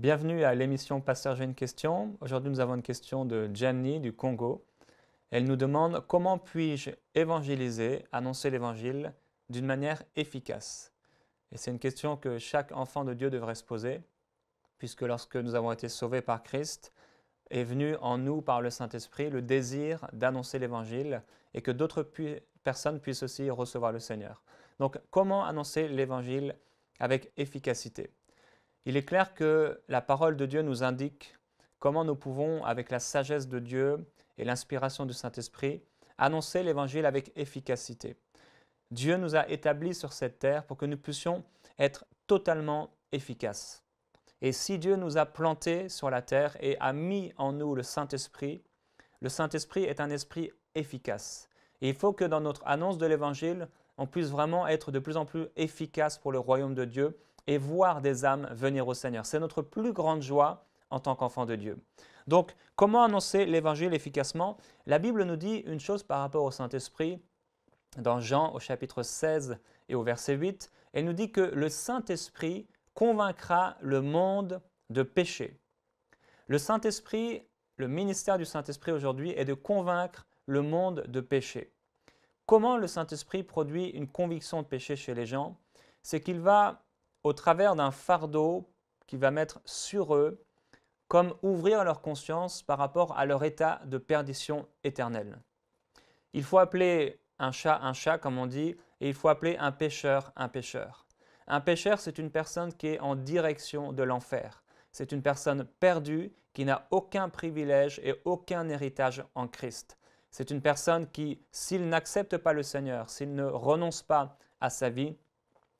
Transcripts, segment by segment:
Bienvenue à l'émission Pasteur, j'ai une question. Aujourd'hui, nous avons une question de Jenny du Congo. Elle nous demande comment puis-je évangéliser, annoncer l'évangile d'une manière efficace. Et c'est une question que chaque enfant de Dieu devrait se poser, puisque lorsque nous avons été sauvés par Christ, est venu en nous par le Saint-Esprit le désir d'annoncer l'évangile et que d'autres personnes puissent aussi recevoir le Seigneur. Donc, comment annoncer l'évangile avec efficacité? Il est clair que la parole de Dieu nous indique comment nous pouvons, avec la sagesse de Dieu et l'inspiration du Saint-Esprit, annoncer l'Évangile avec efficacité. Dieu nous a établis sur cette terre pour que nous puissions être totalement efficaces. Et si Dieu nous a plantés sur la terre et a mis en nous le Saint-Esprit est un esprit efficace. Et il faut que dans notre annonce de l'Évangile, on puisse vraiment être de plus en plus efficace pour le royaume de Dieu et voir des âmes venir au Seigneur. C'est notre plus grande joie en tant qu'enfant de Dieu. Donc, comment annoncer l'Évangile efficacement? La Bible nous dit une chose par rapport au Saint-Esprit. Dans Jean au chapitre 16 et au verset 8, elle nous dit que le Saint-Esprit convaincra le monde de péché. Le Saint-Esprit, le ministère du Saint-Esprit aujourd'hui est de convaincre le monde de péché. Comment le Saint-Esprit produit une conviction de péché chez les gens? C'est qu'il va, au travers d'un fardeau qu'il va mettre sur eux, comme ouvrir leur conscience par rapport à leur état de perdition éternelle. Il faut appeler un chat, comme on dit, et il faut appeler un pécheur un pécheur. Un pécheur, c'est une personne qui est en direction de l'enfer. C'est une personne perdue qui n'a aucun privilège et aucun héritage en Christ. C'est une personne qui, s'il n'accepte pas le Seigneur, s'il ne renonce pas à sa vie,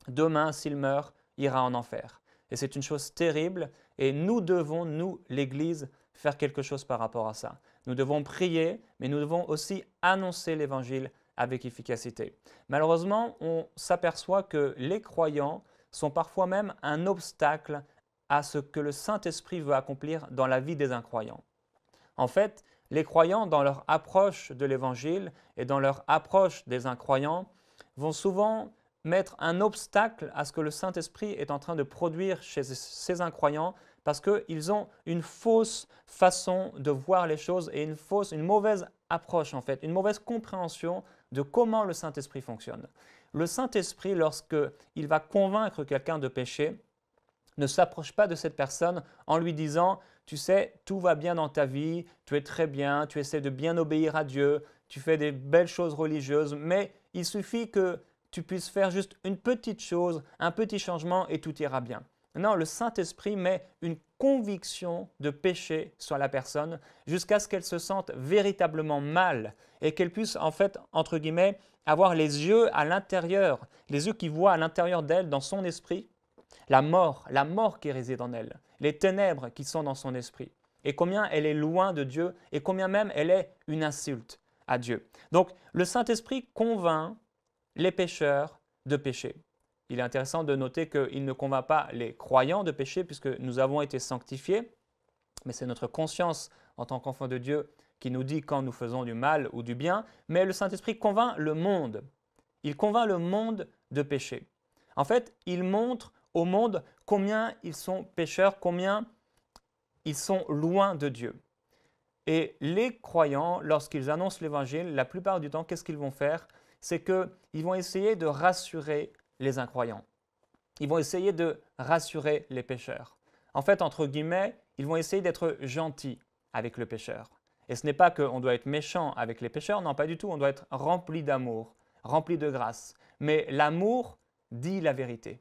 demain, s'il meurt, ira en enfer. Et c'est une chose terrible et nous devons, nous, l'Église, faire quelque chose par rapport à ça. Nous devons prier, mais nous devons aussi annoncer l'Évangile avec efficacité. Malheureusement, on s'aperçoit que les croyants sont parfois même un obstacle à ce que le Saint-Esprit veut accomplir dans la vie des incroyants. En fait, les croyants, dans leur approche de l'Évangile et dans leur approche des incroyants, vont souvent mettre un obstacle à ce que le Saint-Esprit est en train de produire chez ces incroyants parce qu'ils ont une fausse façon de voir les choses et une mauvaise approche en fait, une mauvaise compréhension de comment le Saint-Esprit fonctionne. Le Saint-Esprit, lorsqu'il va convaincre quelqu'un de péché, ne s'approche pas de cette personne en lui disant « Tu sais, tout va bien dans ta vie, tu es très bien, tu essaies de bien obéir à Dieu, tu fais des belles choses religieuses, mais il suffit que tu puisses faire juste une petite chose, un petit changement et tout ira bien. » Non, le Saint-Esprit met une conviction de péché sur la personne jusqu'à ce qu'elle se sente véritablement mal et qu'elle puisse en fait, entre guillemets, avoir les yeux à l'intérieur, les yeux qui voient à l'intérieur d'elle, dans son esprit, la mort qui réside en elle, les ténèbres qui sont dans son esprit et combien elle est loin de Dieu et combien même elle est une insulte à Dieu. Donc, le Saint-Esprit convainc les pécheurs de péché. Il est intéressant de noter qu'il ne convainc pas les croyants de péché puisque nous avons été sanctifiés, mais c'est notre conscience en tant qu'enfant de Dieu qui nous dit quand nous faisons du mal ou du bien, mais le Saint-Esprit convainc le monde. Il convainc le monde de péché. En fait, il montre au monde combien ils sont pécheurs, combien ils sont loin de Dieu. Et les croyants, lorsqu'ils annoncent l'Évangile, la plupart du temps, qu'est-ce qu'ils vont faire? C'est qu'ils vont essayer de rassurer les incroyants. Ils vont essayer de rassurer les pécheurs. En fait, entre guillemets, ils vont essayer d'être gentils avec le pécheur. Et ce n'est pas qu'on doit être méchant avec les pécheurs, non, pas du tout. On doit être rempli d'amour, rempli de grâce. Mais l'amour dit la vérité.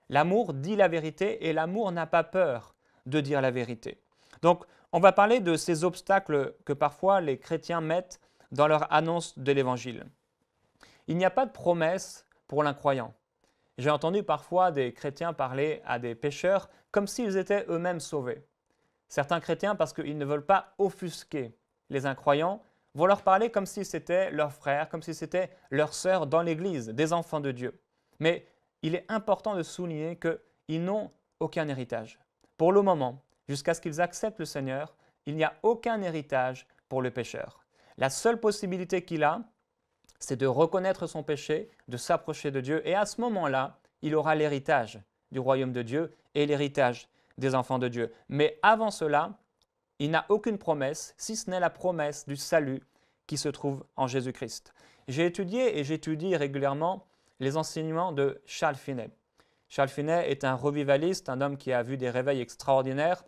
L'amour dit la vérité et l'amour n'a pas peur de dire la vérité. Donc, on va parler de ces obstacles que parfois les chrétiens mettent dans leur annonce de l'Évangile. Il n'y a pas de promesse pour l'incroyant. J'ai entendu parfois des chrétiens parler à des pécheurs comme s'ils étaient eux-mêmes sauvés. Certains chrétiens, parce qu'ils ne veulent pas offusquer les incroyants, vont leur parler comme si c'était leurs frères, comme si c'était leurs sœurs dans l'Église, des enfants de Dieu. Mais il est important de souligner qu'ils n'ont aucun héritage. Pour le moment, jusqu'à ce qu'ils acceptent le Seigneur, il n'y a aucun héritage pour le pécheur. La seule possibilité qu'il a, c'est de reconnaître son péché, de s'approcher de Dieu et à ce moment-là, il aura l'héritage du royaume de Dieu et l'héritage des enfants de Dieu. Mais avant cela, il n'a aucune promesse, si ce n'est la promesse du salut qui se trouve en Jésus-Christ. J'ai étudié et j'étudie régulièrement les enseignements de Charles Finney. Charles Finney est un revivaliste, un homme qui a vu des réveils extraordinaires.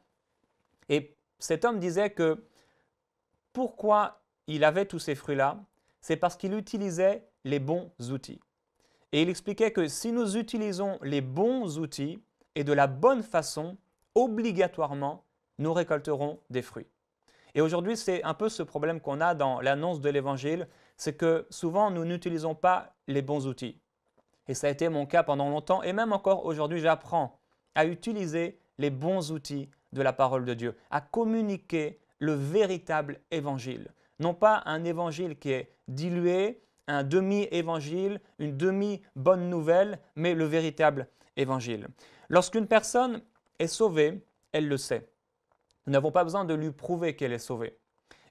Et cet homme disait que pourquoi il avait tous ces fruits-là, c'est parce qu'il utilisait les bons outils. Et il expliquait que si nous utilisons les bons outils et de la bonne façon, obligatoirement, nous récolterons des fruits. Et aujourd'hui, c'est un peu ce problème qu'on a dans l'annonce de l'Évangile, c'est que souvent, nous n'utilisons pas les bons outils. Et ça a été mon cas pendant longtemps, et même encore aujourd'hui, j'apprends à utiliser les bons outils de la parole de Dieu, à communiquer le véritable Évangile. Non pas un Évangile qui est dilué, un demi-évangile, une demi-bonne nouvelle, mais le véritable Évangile. Lorsqu'une personne est sauvée, elle le sait. Nous n'avons pas besoin de lui prouver qu'elle est sauvée.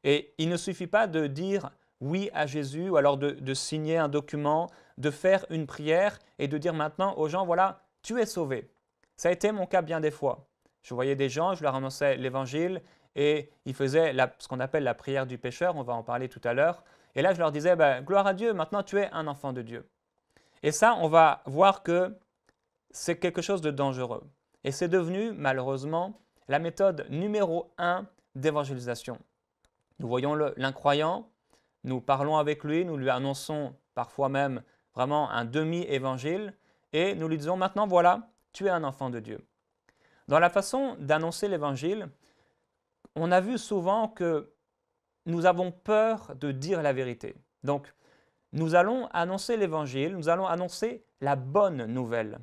Et il ne suffit pas de dire oui à Jésus ou alors de signer un document, de faire une prière et de dire maintenant aux gens, voilà, tu es sauvé. Ça a été mon cas bien des fois. Je voyais des gens, je leur annonçais l'Évangile et ils faisaient ce qu'on appelle la prière du pécheur, on va en parler tout à l'heure. Et là, je leur disais, gloire à Dieu, maintenant tu es un enfant de Dieu. Et ça, on va voir que c'est quelque chose de dangereux. Et c'est devenu, malheureusement, la méthode numéro 1 d'évangélisation. Nous voyons l'incroyant, nous parlons avec lui, nous lui annonçons parfois même vraiment un demi-évangile et nous lui disons maintenant, voilà, tu es un enfant de Dieu. Dans la façon d'annoncer l'évangile, on a vu souvent que nous avons peur de dire la vérité. Donc, nous allons annoncer l'évangile, nous allons annoncer la bonne nouvelle,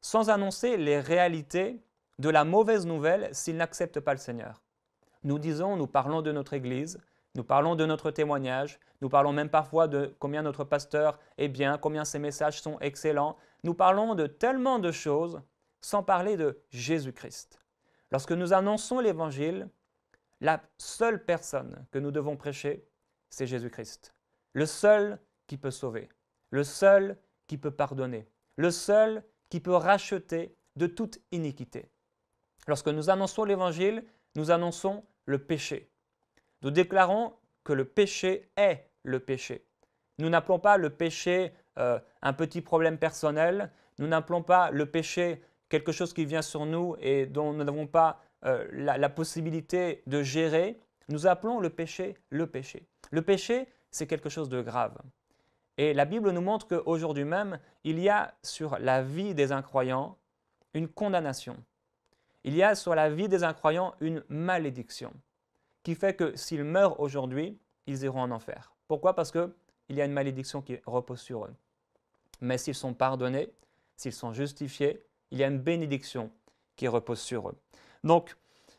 sans annoncer les réalités de la mauvaise nouvelle s'ils n'acceptent pas le Seigneur. Nous parlons de notre Église, nous parlons de notre témoignage, nous parlons même parfois de combien notre pasteur est bien, combien ses messages sont excellents. Nous parlons de tellement de choses sans parler de Jésus-Christ. Lorsque nous annonçons l'Évangile, la seule personne que nous devons prêcher, c'est Jésus-Christ. Le seul qui peut sauver, le seul qui peut pardonner, le seul qui peut racheter de toute iniquité. Lorsque nous annonçons l'Évangile, nous annonçons le péché. Nous déclarons que le péché est le péché. Nous n'appelons pas le péché un petit problème personnel, nous n'appelons pas le péché quelque chose qui vient sur nous et dont nous n'avons pas la possibilité de gérer. Nous appelons le péché le péché. Le péché, c'est quelque chose de grave. Et la Bible nous montre qu'aujourd'hui même, il y a sur la vie des incroyants une condamnation. Il y a sur la vie des incroyants une malédiction qui fait que s'ils meurent aujourd'hui, ils iront en enfer. Pourquoi? Parce qu'il y a une malédiction qui repose sur eux. Mais s'ils sont pardonnés, s'ils sont justifiés, il y a une bénédiction qui repose sur eux. Donc,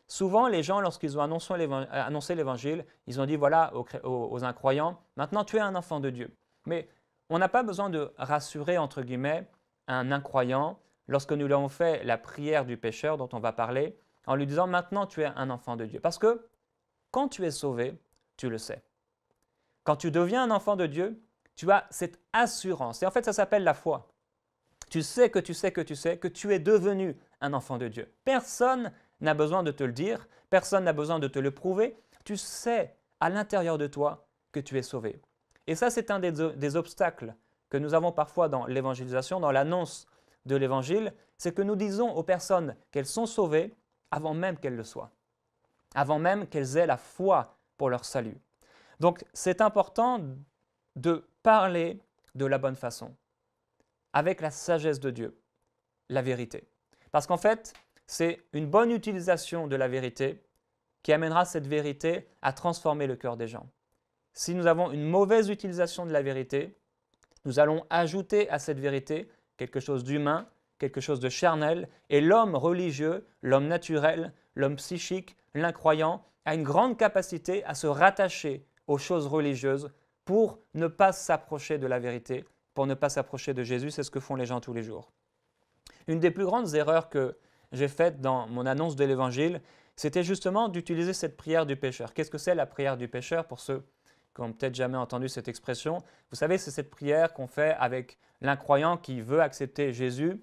souvent, les gens, lorsqu'ils ont annoncé l'Évangile, ils ont dit, voilà, aux incroyants, maintenant tu es un enfant de Dieu. Mais on n'a pas besoin de rassurer, entre guillemets, un incroyant lorsque nous lui avons fait la prière du pécheur dont on va parler, en lui disant, maintenant tu es un enfant de Dieu. Parce que quand tu es sauvé, tu le sais. Quand tu deviens un enfant de Dieu, tu as cette assurance. Et en fait, ça s'appelle la foi. Tu sais que tu sais que tu sais que tu es devenu un enfant de Dieu. Personne n'a besoin de te le dire, personne n'a besoin de te le prouver. Tu sais à l'intérieur de toi que tu es sauvé. Et ça, c'est un des obstacles que nous avons parfois dans l'évangélisation, dans l'annonce de l'évangile, c'est que nous disons aux personnes qu'elles sont sauvées avant même qu'elles le soient, avant même qu'elles aient la foi pour leur salut. Donc, c'est important de parler de la bonne façon, avec la sagesse de Dieu, la vérité. Parce qu'en fait, c'est une bonne utilisation de la vérité qui amènera cette vérité à transformer le cœur des gens. Si nous avons une mauvaise utilisation de la vérité, nous allons ajouter à cette vérité quelque chose d'humain, quelque chose de charnel, et l'homme religieux, l'homme naturel, l'homme psychique, l'incroyant, a une grande capacité à se rattacher aux choses religieuses pour ne pas s'approcher de la vérité, pour ne pas s'approcher de Jésus. C'est ce que font les gens tous les jours. Une des plus grandes erreurs que j'ai faites dans mon annonce de l'Évangile, c'était justement d'utiliser cette prière du pécheur. Qu'est-ce que c'est la prière du pécheur pour ceux qui n'ont peut-être jamais entendu cette expression? Vous savez, c'est cette prière qu'on fait avec l'incroyant qui veut accepter Jésus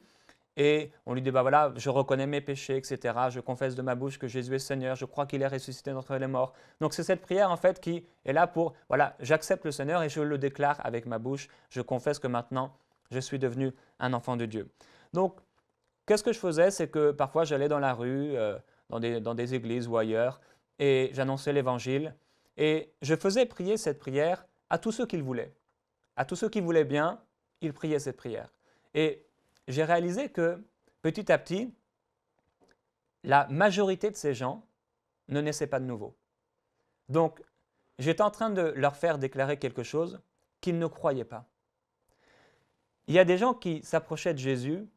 et on lui dit, bah voilà, je reconnais mes péchés, etc. Je confesse de ma bouche que Jésus est Seigneur, je crois qu'il est ressuscité d'entre les morts. Donc c'est cette prière en fait qui est là pour, voilà, j'accepte le Seigneur et je le déclare avec ma bouche, je confesse que maintenant je suis devenu un enfant de Dieu. Donc, qu'est-ce que je faisais? C'est que parfois j'allais dans la rue, dans des églises ou ailleurs, et j'annonçais l'évangile, et je faisais prier cette prière à tous ceux qui le voulaient. À tous ceux qui voulaient bien, ils priaient cette prière. Et j'ai réalisé que petit à petit, la majorité de ces gens ne naissaient pas de nouveau. Donc, j'étais en train de leur faire déclarer quelque chose qu'ils ne croyaient pas. Il y a des gens qui s'approchaient de Jésus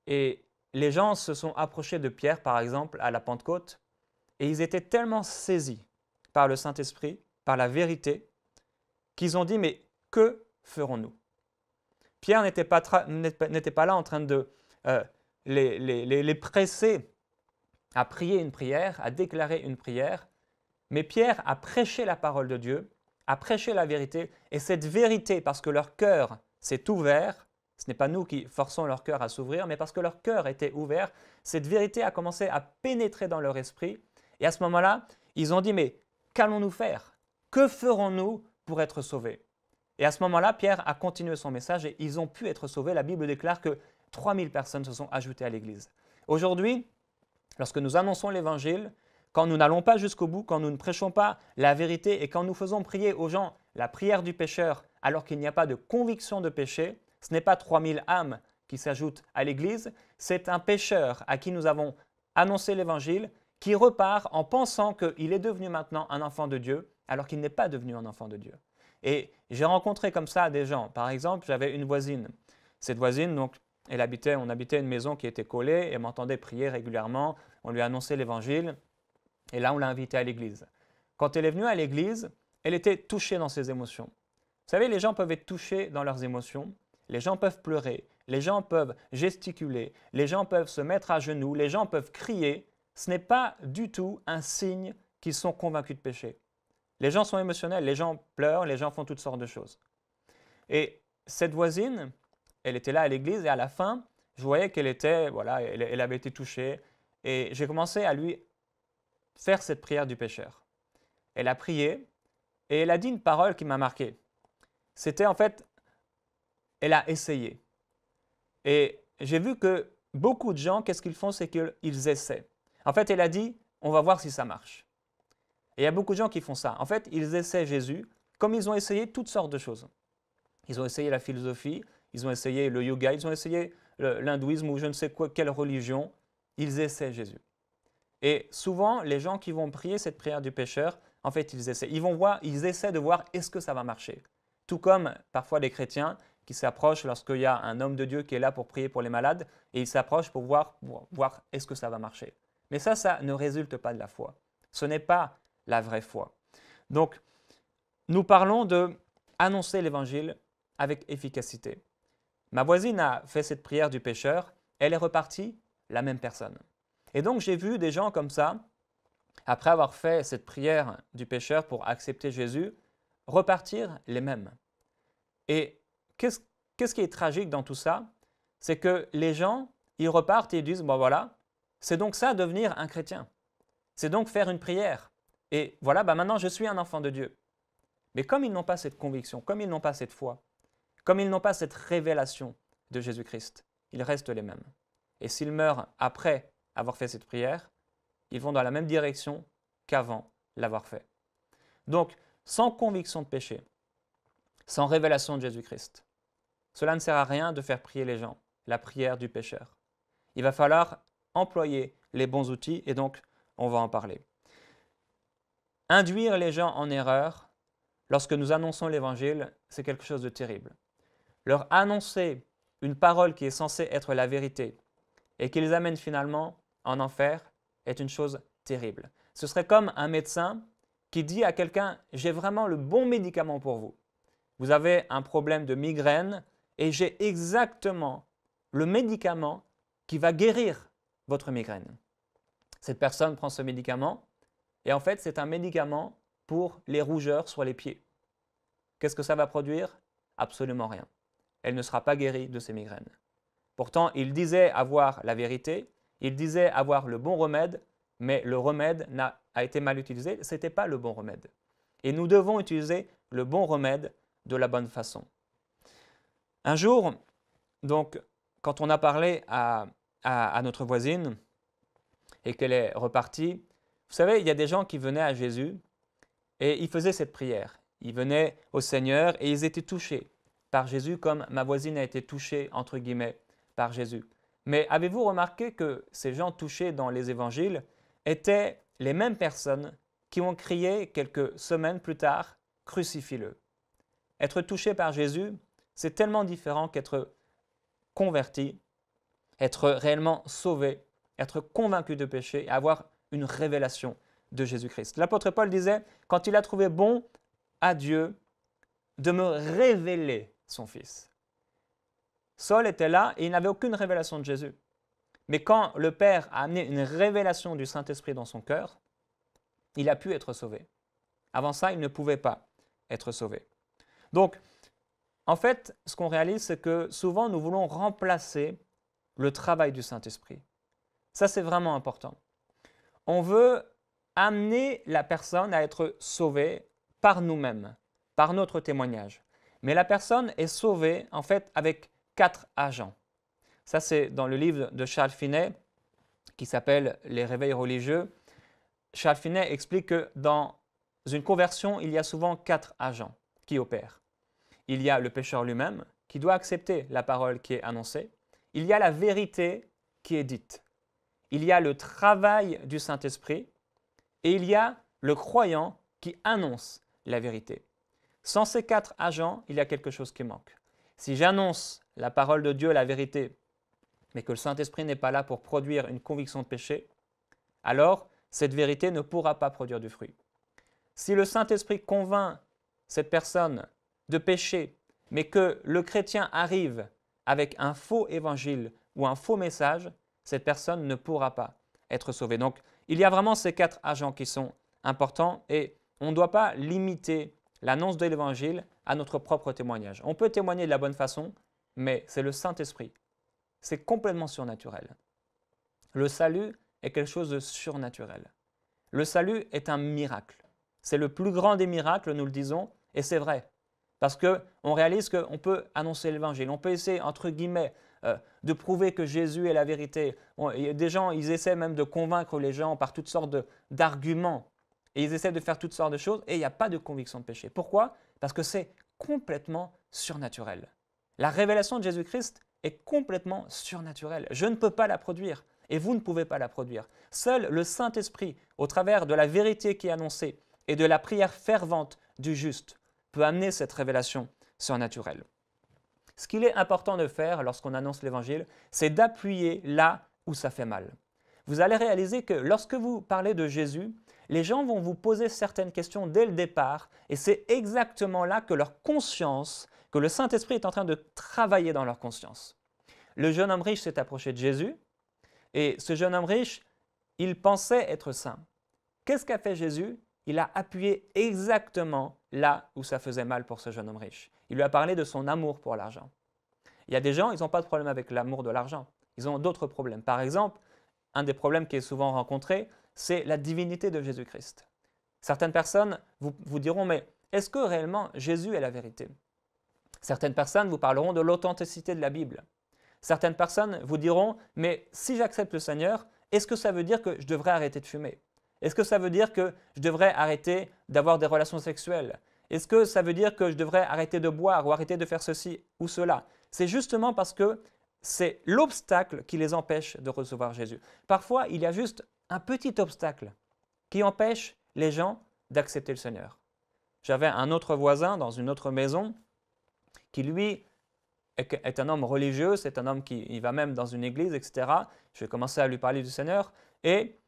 et les gens se sont approchés de Pierre, par exemple, à la Pentecôte, et ils étaient tellement saisis par le Saint-Esprit, par la vérité, qu'ils ont dit, mais que ferons-nous? Pierre n'était pas là en train de les presser à prier une prière, à déclarer une prière, mais Pierre a prêché la parole de Dieu, a prêché la vérité, et cette vérité, parce que leur cœur s'est ouvert, ce n'est pas nous qui forçons leur cœur à s'ouvrir, mais parce que leur cœur était ouvert, cette vérité a commencé à pénétrer dans leur esprit, et à ce moment-là, ils ont dit, mais qu'allons-nous faire? Que ferons-nous pour être sauvés? Et à ce moment-là, Pierre a continué son message et ils ont pu être sauvés. La Bible déclare que 3000 personnes se sont ajoutées à l'Église. Aujourd'hui, lorsque nous annonçons l'Évangile, quand nous n'allons pas jusqu'au bout, quand nous ne prêchons pas la vérité et quand nous faisons prier aux gens la prière du pécheur alors qu'il n'y a pas de conviction de péché, ce n'est pas 3000 âmes qui s'ajoutent à l'Église, c'est un pécheur à qui nous avons annoncé l'Évangile qui repart en pensant qu'il est devenu maintenant un enfant de Dieu alors qu'il n'est pas devenu un enfant de Dieu. Et j'ai rencontré comme ça des gens. Par exemple, j'avais une voisine. Cette voisine, donc, on habitait une maison qui était collée et elle m'entendait prier régulièrement. On lui a annoncé l'évangile et là, on l'a invitée à l'église. Quand elle est venue à l'église, elle était touchée dans ses émotions. Vous savez, les gens peuvent être touchés dans leurs émotions. Les gens peuvent pleurer. Les gens peuvent gesticuler. Les gens peuvent se mettre à genoux. Les gens peuvent crier. Ce n'est pas du tout un signe qu'ils sont convaincus de péché. Les gens sont émotionnels, les gens pleurent, les gens font toutes sortes de choses. Et cette voisine, elle était là à l'église et à la fin, je voyais qu'elle était, voilà, elle avait été touchée et j'ai commencé à lui faire cette prière du pécheur. Elle a prié et elle a dit une parole qui m'a marqué. C'était en fait, elle a essayé. Et j'ai vu que beaucoup de gens, qu'est-ce qu'ils font? C'est qu'ils essaient. En fait, elle a dit, on va voir si ça marche. Et il y a beaucoup de gens qui font ça. En fait, ils essaient Jésus comme ils ont essayé toutes sortes de choses. Ils ont essayé la philosophie, ils ont essayé le yoga, ils ont essayé l'hindouisme ou je ne sais quoi, quelle religion. Ils essaient Jésus. Et souvent, les gens qui vont prier cette prière du pécheur, en fait, ils essaient. Ils essaient de voir est-ce que ça va marcher. Tout comme parfois les chrétiens qui s'approchent lorsqu'il y a un homme de Dieu qui est là pour prier pour les malades et ils s'approchent pour voir est-ce que ça va marcher. Mais ça ne résulte pas de la foi. Ce n'est pas la vraie foi. Donc, nous parlons de annoncer l'évangile avec efficacité. Ma voisine a fait cette prière du pécheur, elle est repartie la même personne. Et donc, j'ai vu des gens comme ça, après avoir fait cette prière du pécheur pour accepter Jésus, repartir les mêmes. Et qu'est-ce qui est tragique dans tout ça? C'est que les gens, ils repartent et ils disent, bon voilà, c'est donc ça devenir un chrétien. C'est donc faire une prière. Et voilà, maintenant je suis un enfant de Dieu. Mais comme ils n'ont pas cette conviction, comme ils n'ont pas cette foi, comme ils n'ont pas cette révélation de Jésus-Christ, ils restent les mêmes. Et s'ils meurent après avoir fait cette prière, ils vont dans la même direction qu'avant l'avoir fait. Donc, sans conviction de péché, sans révélation de Jésus-Christ, cela ne sert à rien de faire prier les gens, la prière du pécheur. Il va falloir employer les bons outils et donc on va en parler. Induire les gens en erreur lorsque nous annonçons l'Évangile, c'est quelque chose de terrible. Leur annoncer une parole qui est censée être la vérité et qui les amène finalement en enfer est une chose terrible. Ce serait comme un médecin qui dit à quelqu'un « j'ai vraiment le bon médicament pour vous. Vous avez un problème de migraine et j'ai exactement le médicament qui va guérir votre migraine. » Cette personne prend ce médicament et en fait, c'est un médicament pour les rougeurs sur les pieds. Qu'est-ce que ça va produire? Absolument rien. Elle ne sera pas guérie de ses migraines. Pourtant, il disait avoir la vérité, il disait avoir le bon remède, mais le remède a été mal utilisé. Ce n'était pas le bon remède. Et nous devons utiliser le bon remède de la bonne façon. Un jour, donc, quand on a parlé à notre voisine et qu'elle est repartie, vous savez, il y a des gens qui venaient à Jésus et ils faisaient cette prière. Ils venaient au Seigneur et ils étaient touchés par Jésus comme ma voisine a été touchée, entre guillemets, par Jésus. Mais avez-vous remarqué que ces gens touchés dans les évangiles étaient les mêmes personnes qui ont crié quelques semaines plus tard « Crucifie-le ». Être touché par Jésus, c'est tellement différent qu'être converti, être réellement sauvé, être convaincu de péché et avoir une révélation de Jésus-Christ. L'apôtre Paul disait, quand il a trouvé bon à Dieu de me révéler son Fils. Saul était là et il n'avait aucune révélation de Jésus. Mais quand le Père a amené une révélation du Saint-Esprit dans son cœur, il a pu être sauvé. Avant ça, il ne pouvait pas être sauvé. Donc, en fait, ce qu'on réalise, c'est que souvent, nous voulons remplacer le travail du Saint-Esprit. Ça, c'est vraiment important. On veut amener la personne à être sauvée par nous-mêmes, par notre témoignage. Mais la personne est sauvée, en fait, avec 4 agents. Ça, c'est dans le livre de Charles Finet, qui s'appelle « Les réveils religieux ». Charles Finet explique que dans une conversion, il y a souvent 4 agents qui opèrent. Il y a le pécheur lui-même, qui doit accepter la parole qui est annoncée. Il y a la vérité qui est dite. Il y a le travail du Saint-Esprit et il y a le croyant qui annonce la vérité. Sans ces 4 agents, il y a quelque chose qui manque. Si j'annonce la parole de Dieu, la vérité, mais que le Saint-Esprit n'est pas là pour produire une conviction de péché, alors cette vérité ne pourra pas produire du fruit. Si le Saint-Esprit convainc cette personne de péché, mais que le chrétien arrive avec un faux évangile ou un faux message, cette personne ne pourra pas être sauvée. Donc, il y a vraiment ces 4 agents qui sont importants et on ne doit pas limiter l'annonce de l'évangile à notre propre témoignage. On peut témoigner de la bonne façon, mais c'est le Saint-Esprit. C'est complètement surnaturel. Le salut est quelque chose de surnaturel. Le salut est un miracle. C'est le plus grand des miracles, nous le disons, et c'est vrai. Parce qu'on réalise qu'on peut annoncer l'évangile, on peut essayer, entre guillemets, de prouver que Jésus est la vérité. Des gens, ils essaient même de convaincre les gens par toutes sortes d'arguments. Et ils essaient de faire toutes sortes de choses et il n'y a pas de conviction de péché. Pourquoi? Parce que c'est complètement surnaturel. La révélation de Jésus-Christ est complètement surnaturelle. Je ne peux pas la produire et vous ne pouvez pas la produire. Seul le Saint-Esprit, au travers de la vérité qui est annoncée et de la prière fervente du juste, peut amener cette révélation surnaturelle. Ce qu'il est important de faire lorsqu'on annonce l'Évangile, c'est d'appuyer là où ça fait mal. Vous allez réaliser que lorsque vous parlez de Jésus, les gens vont vous poser certaines questions dès le départ et c'est exactement là que leur conscience, que le Saint-Esprit est en train de travailler dans leur conscience. Le jeune homme riche s'est approché de Jésus et ce jeune homme riche, il pensait être saint. Qu'est-ce qu'a fait Jésus? Il a appuyé exactement là où ça faisait mal pour ce jeune homme riche. Il lui a parlé de son amour pour l'argent. Il y a des gens, ils n'ont pas de problème avec l'amour de l'argent. Ils ont d'autres problèmes. Par exemple, un des problèmes qui est souvent rencontré, c'est la divinité de Jésus-Christ. Certaines personnes vous diront, mais est-ce que réellement Jésus est la vérité? Certaines personnes vous parleront de l'authenticité de la Bible. Certaines personnes vous diront, mais si j'accepte le Seigneur, est-ce que ça veut dire que je devrais arrêter de fumer? Est-ce que ça veut dire que je devrais arrêter d'avoir des relations sexuelles? Est-ce que ça veut dire que je devrais arrêter de boire ou arrêter de faire ceci ou cela? C'est justement parce que c'est l'obstacle qui les empêche de recevoir Jésus. Parfois, il y a juste un petit obstacle qui empêche les gens d'accepter le Seigneur. J'avais un autre voisin dans une autre maison qui, lui, est un homme religieux, c'est un homme qui va même dans une église, etc. Je vais commencer à lui parler du Seigneur et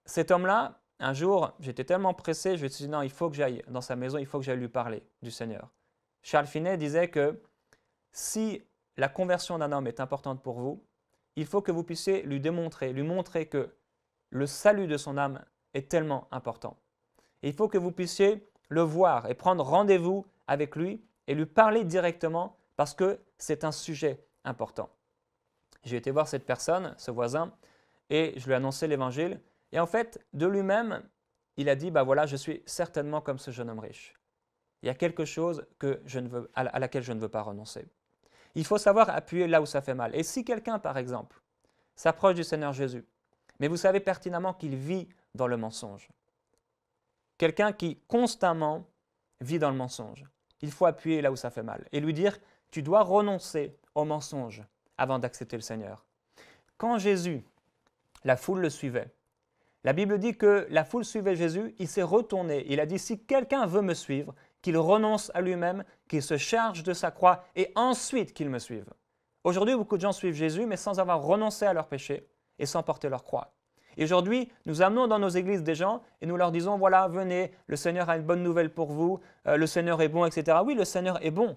cet homme-là, un jour, j'étais tellement pressé, je me suis dit non, il faut que j'aille dans sa maison, il faut que j'aille lui parler du Seigneur. Charles Finet disait que si la conversion d'un homme est importante pour vous, il faut que vous puissiez lui montrer que le salut de son âme est tellement important. Et il faut que vous puissiez le voir et prendre rendez-vous avec lui et lui parler directement parce que c'est un sujet important. J'ai été voir cette personne, ce voisin, et je lui ai annoncé l'évangile. Et en fait, de lui-même, il a dit, bah voilà, je suis certainement comme ce jeune homme riche. Il y a quelque chose à laquelle je ne veux pas renoncer. Il faut savoir appuyer là où ça fait mal. Et si quelqu'un, par exemple, s'approche du Seigneur Jésus, mais vous savez pertinemment qu'il vit dans le mensonge, quelqu'un qui constamment vit dans le mensonge, il faut appuyer là où ça fait mal et lui dire, tu dois renoncer au mensonge avant d'accepter le Seigneur. Quand Jésus, la foule le suivait, la Bible dit que la foule suivait Jésus, il s'est retourné, il a dit, si quelqu'un veut me suivre, qu'il renonce à lui-même, qu'il se charge de sa croix et ensuite qu'il me suive. Aujourd'hui, beaucoup de gens suivent Jésus, mais sans avoir renoncé à leur péché et sans porter leur croix. Et aujourd'hui, nous amenons dans nos églises des gens et nous leur disons, voilà, venez, le Seigneur a une bonne nouvelle pour vous, le Seigneur est bon, etc. Oui, le Seigneur est bon,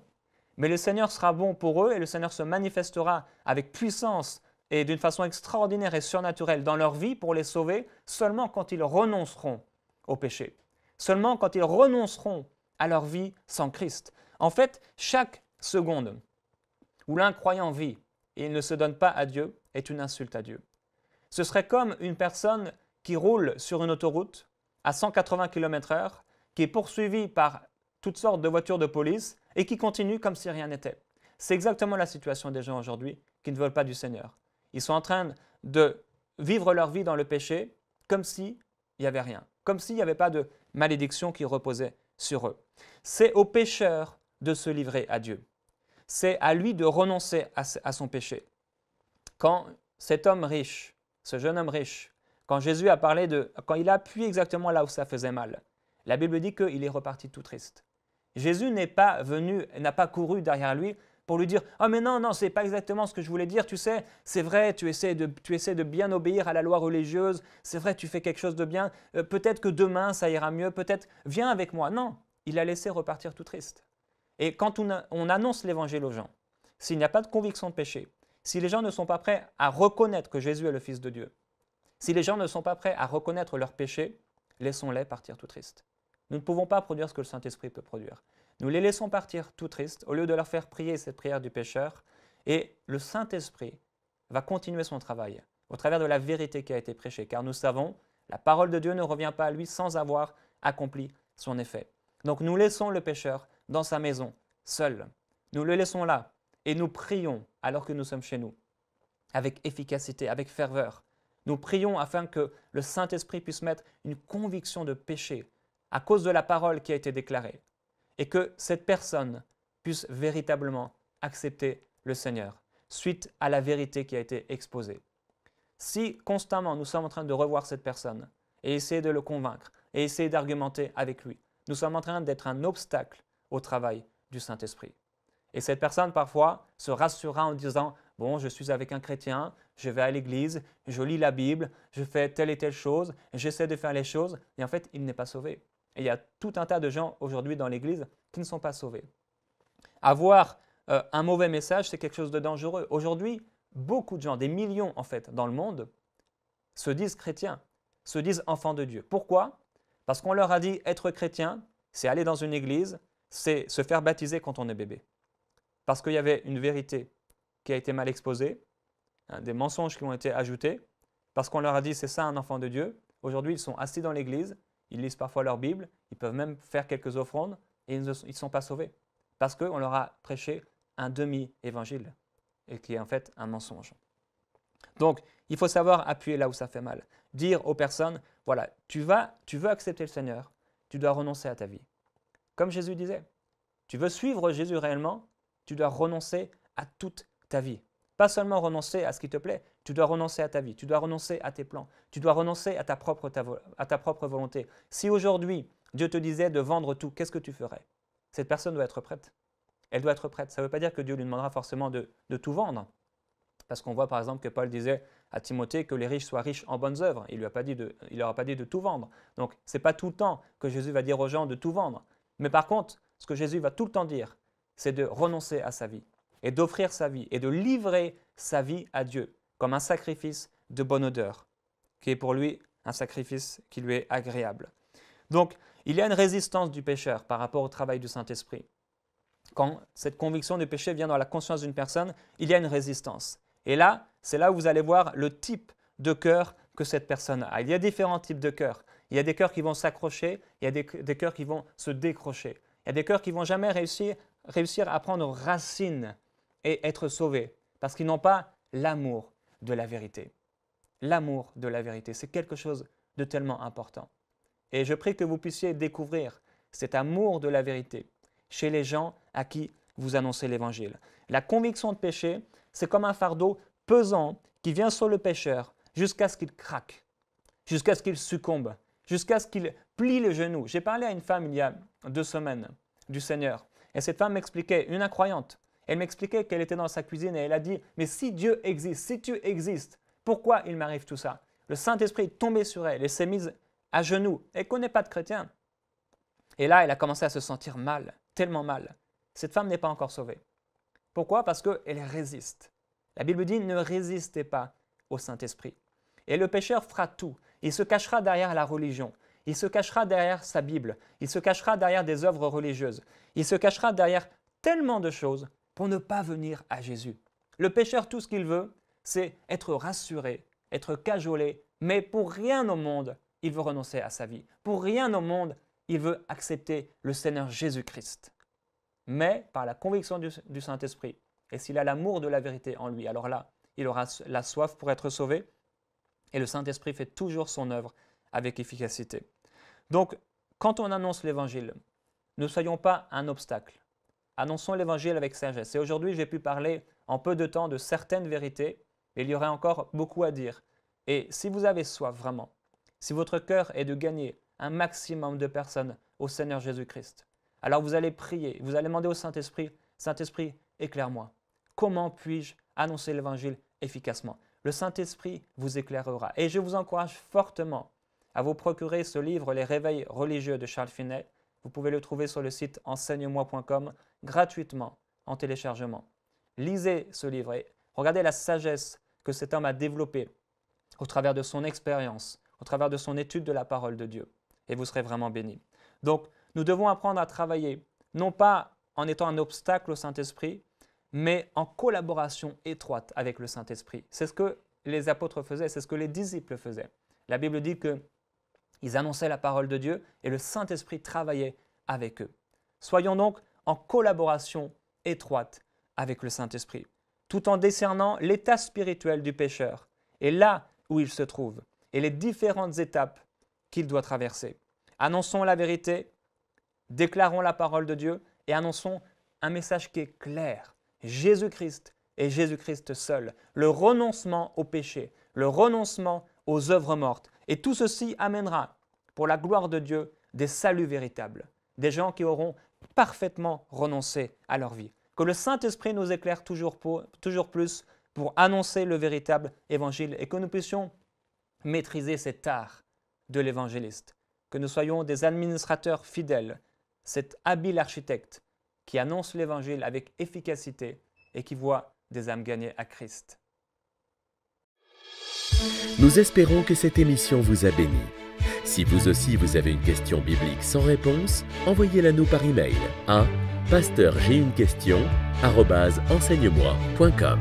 mais le Seigneur sera bon pour eux et le Seigneur se manifestera avec puissance et d'une façon extraordinaire et surnaturelle dans leur vie pour les sauver seulement quand ils renonceront au péché, seulement quand ils renonceront à leur vie sans Christ. En fait, chaque seconde où l'incroyant vit et il ne se donne pas à Dieu est une insulte à Dieu. Ce serait comme une personne qui roule sur une autoroute à 180 km/h, qui est poursuivie par toutes sortes de voitures de police et qui continue comme si rien n'était. C'est exactement la situation des gens aujourd'hui qui ne veulent pas du Seigneur. Ils sont en train de vivre leur vie dans le péché comme s'il n'y avait rien, comme s'il n'y avait pas de malédiction qui reposait sur eux. C'est aux pécheurs de se livrer à Dieu. C'est à lui de renoncer à son péché. Quand cet homme riche, ce jeune homme riche, quand Jésus a parlé quand il a appuyé exactement là où ça faisait mal, la Bible dit qu'il est reparti tout triste. Jésus n'est pas venu, n'a pas couru derrière lui pour lui dire « Ah mais non, c'est pas exactement ce que je voulais dire, tu sais, c'est vrai, tu essaies de bien obéir à la loi religieuse, c'est vrai, tu fais quelque chose de bien, peut-être que demain ça ira mieux, peut-être, viens avec moi. » Non, il l'a laissé repartir tout triste. Et quand on annonce l'évangile aux gens, s'il n'y a pas de conviction de péché, si les gens ne sont pas prêts à reconnaître que Jésus est le Fils de Dieu, si les gens ne sont pas prêts à reconnaître leur péché, laissons-les partir tout tristes. Nous ne pouvons pas produire ce que le Saint-Esprit peut produire. Nous les laissons partir tout tristes au lieu de leur faire prier cette prière du pécheur et le Saint-Esprit va continuer son travail au travers de la vérité qui a été prêchée car nous savons, la parole de Dieu ne revient pas à lui sans avoir accompli son effet. Donc nous laissons le pécheur dans sa maison, seul. Nous le laissons là et nous prions alors que nous sommes chez nous, avec efficacité, avec ferveur. Nous prions afin que le Saint-Esprit puisse mettre une conviction de péché à cause de la parole qui a été déclarée et que cette personne puisse véritablement accepter le Seigneur suite à la vérité qui a été exposée. Si constamment nous sommes en train de revoir cette personne et essayer de le convaincre et essayer d'argumenter avec lui, nous sommes en train d'être un obstacle au travail du Saint-Esprit. Et cette personne, parfois, se rassurera en disant « Bon, je suis avec un chrétien, je vais à l'église, je lis la Bible, je fais telle et telle chose, j'essaie de faire les choses. » Et en fait, il n'est pas sauvé. Et il y a tout un tas de gens aujourd'hui dans l'église qui ne sont pas sauvés. Avoir un mauvais message, c'est quelque chose de dangereux. Aujourd'hui, beaucoup de gens, des millions en fait, dans le monde, se disent chrétiens, se disent enfants de Dieu. Pourquoi? Parce qu'on leur a dit être chrétien, c'est aller dans une église, c'est se faire baptiser quand on est bébé. Parce qu'il y avait une vérité qui a été mal exposée, des mensonges qui ont été ajoutés, parce qu'on leur a dit c'est ça un enfant de Dieu. Aujourd'hui, ils sont assis dans l'église, ils lisent parfois leur Bible, ils peuvent même faire quelques offrandes et ils ne sont pas sauvés. Parce qu'on leur a prêché un demi-évangile, et qui est en fait un mensonge. Donc, il faut savoir appuyer là où ça fait mal. Dire aux personnes, voilà, tu veux accepter le Seigneur, tu dois renoncer à ta vie. Comme Jésus disait, tu veux suivre Jésus réellement, tu dois renoncer à toute ta vie. Pas seulement renoncer à ce qui te plaît, tu dois renoncer à ta vie, tu dois renoncer à tes plans, tu dois renoncer à ta propre volonté. Si aujourd'hui, Dieu te disait de vendre tout, qu'est-ce que tu ferais? Cette personne doit être prête. Elle doit être prête. Ça ne veut pas dire que Dieu lui demandera forcément de tout vendre. Parce qu'on voit par exemple que Paul disait à Timothée que les riches soient riches en bonnes œuvres. Il ne leur a pas dit de tout vendre. Donc, ce n'est pas tout le temps que Jésus va dire aux gens de tout vendre. Mais par contre, ce que Jésus va tout le temps dire, c'est de renoncer à sa vie et d'offrir sa vie et de livrer sa vie à Dieu comme un sacrifice de bonne odeur, qui est pour lui un sacrifice qui lui est agréable. Donc, il y a une résistance du pécheur par rapport au travail du Saint-Esprit. Quand cette conviction du péché vient dans la conscience d'une personne, il y a une résistance. Et là, c'est là où vous allez voir le type de cœur que cette personne a. Il y a différents types de cœurs. Il y a des cœurs qui vont s'accrocher, il y a des cœurs qui vont se décrocher. Il y a des cœurs qui ne vont jamais réussir à prendre racine et être sauvés parce qu'ils n'ont pas l'amour de la vérité. L'amour de la vérité, c'est quelque chose de tellement important. Et je prie que vous puissiez découvrir cet amour de la vérité chez les gens à qui vous annoncez l'Évangile. La conviction de péché, c'est comme un fardeau pesant qui vient sur le pécheur jusqu'à ce qu'il craque, jusqu'à ce qu'il succombe, jusqu'à ce qu'il plie le genou. J'ai parlé à une femme il y a 2 semaines du Seigneur et cette femme m'expliquait, une incroyante, elle m'expliquait qu'elle était dans sa cuisine et elle a dit « Mais si Dieu existe, si tu existes, pourquoi il m'arrive tout ça ?» Le Saint-Esprit est tombé sur elle et s'est mise à genoux. Elle ne connaît pas de chrétien. Et là, elle a commencé à se sentir mal, tellement mal. Cette femme n'est pas encore sauvée. Pourquoi? Parce qu'elle résiste. La Bible dit « Ne résistez pas au Saint-Esprit ». Et le pécheur fera tout. Il se cachera derrière la religion. Il se cachera derrière sa Bible. Il se cachera derrière des œuvres religieuses. Il se cachera derrière tellement de choses pour ne pas venir à Jésus. Le pécheur, tout ce qu'il veut, c'est être rassuré, être cajolé, mais pour rien au monde, il veut renoncer à sa vie. Pour rien au monde, il veut accepter le Seigneur Jésus-Christ. Mais par la conviction du Saint-Esprit, et s'il a l'amour de la vérité en lui, alors là, il aura la soif pour être sauvé, et le Saint-Esprit fait toujours son œuvre avec efficacité. Donc, quand on annonce l'Évangile, ne soyons pas un obstacle. Annonçons l'Évangile avec sagesse. Et aujourd'hui, j'ai pu parler en peu de temps de certaines vérités, mais il y aurait encore beaucoup à dire. Et si vous avez soif vraiment, si votre cœur est de gagner un maximum de personnes au Seigneur Jésus-Christ, alors vous allez prier, vous allez demander au Saint-Esprit, « Saint-Esprit, éclaire-moi. Comment puis-je annoncer l'Évangile efficacement ?» Le Saint-Esprit vous éclairera. Et je vous encourage fortement à vous procurer ce livre, Les réveils religieux de Charles Finet. Vous pouvez le trouver sur le site enseigne-moi.com gratuitement en téléchargement. Lisez ce livre et regardez la sagesse que cet homme a développée au travers de son expérience, au travers de son étude de la parole de Dieu. Et vous serez vraiment bénis. Donc, nous devons apprendre à travailler, non pas en étant un obstacle au Saint-Esprit, mais en collaboration étroite avec le Saint-Esprit. C'est ce que les apôtres faisaient, c'est ce que les disciples faisaient. La Bible dit qu'ils annonçaient la parole de Dieu et le Saint-Esprit travaillait avec eux. Soyons donc en collaboration étroite avec le Saint-Esprit, tout en décernant l'état spirituel du pécheur et là où il se trouve et les différentes étapes qu'il doit traverser. Annonçons la vérité, déclarons la parole de Dieu et annonçons un message qui est clair. Jésus-Christ et Jésus-Christ seul, le renoncement au péché, le renoncement aux œuvres mortes. Et tout ceci amènera, pour la gloire de Dieu, des saluts véritables, des gens qui auront parfaitement renoncé à leur vie. Que le Saint-Esprit nous éclaire toujours plus pour annoncer le véritable évangile et que nous puissions maîtriser cet art de l'évangéliste, que nous soyons des administrateurs fidèles, cet habile architecte qui annonce l'évangile avec efficacité et qui voit des âmes gagnées à Christ. Nous espérons que cette émission vous a béni. Si vous aussi vous avez une question biblique sans réponse, envoyez-la nous par email à pasteurj'aiunequestion@enseigne-moi.com.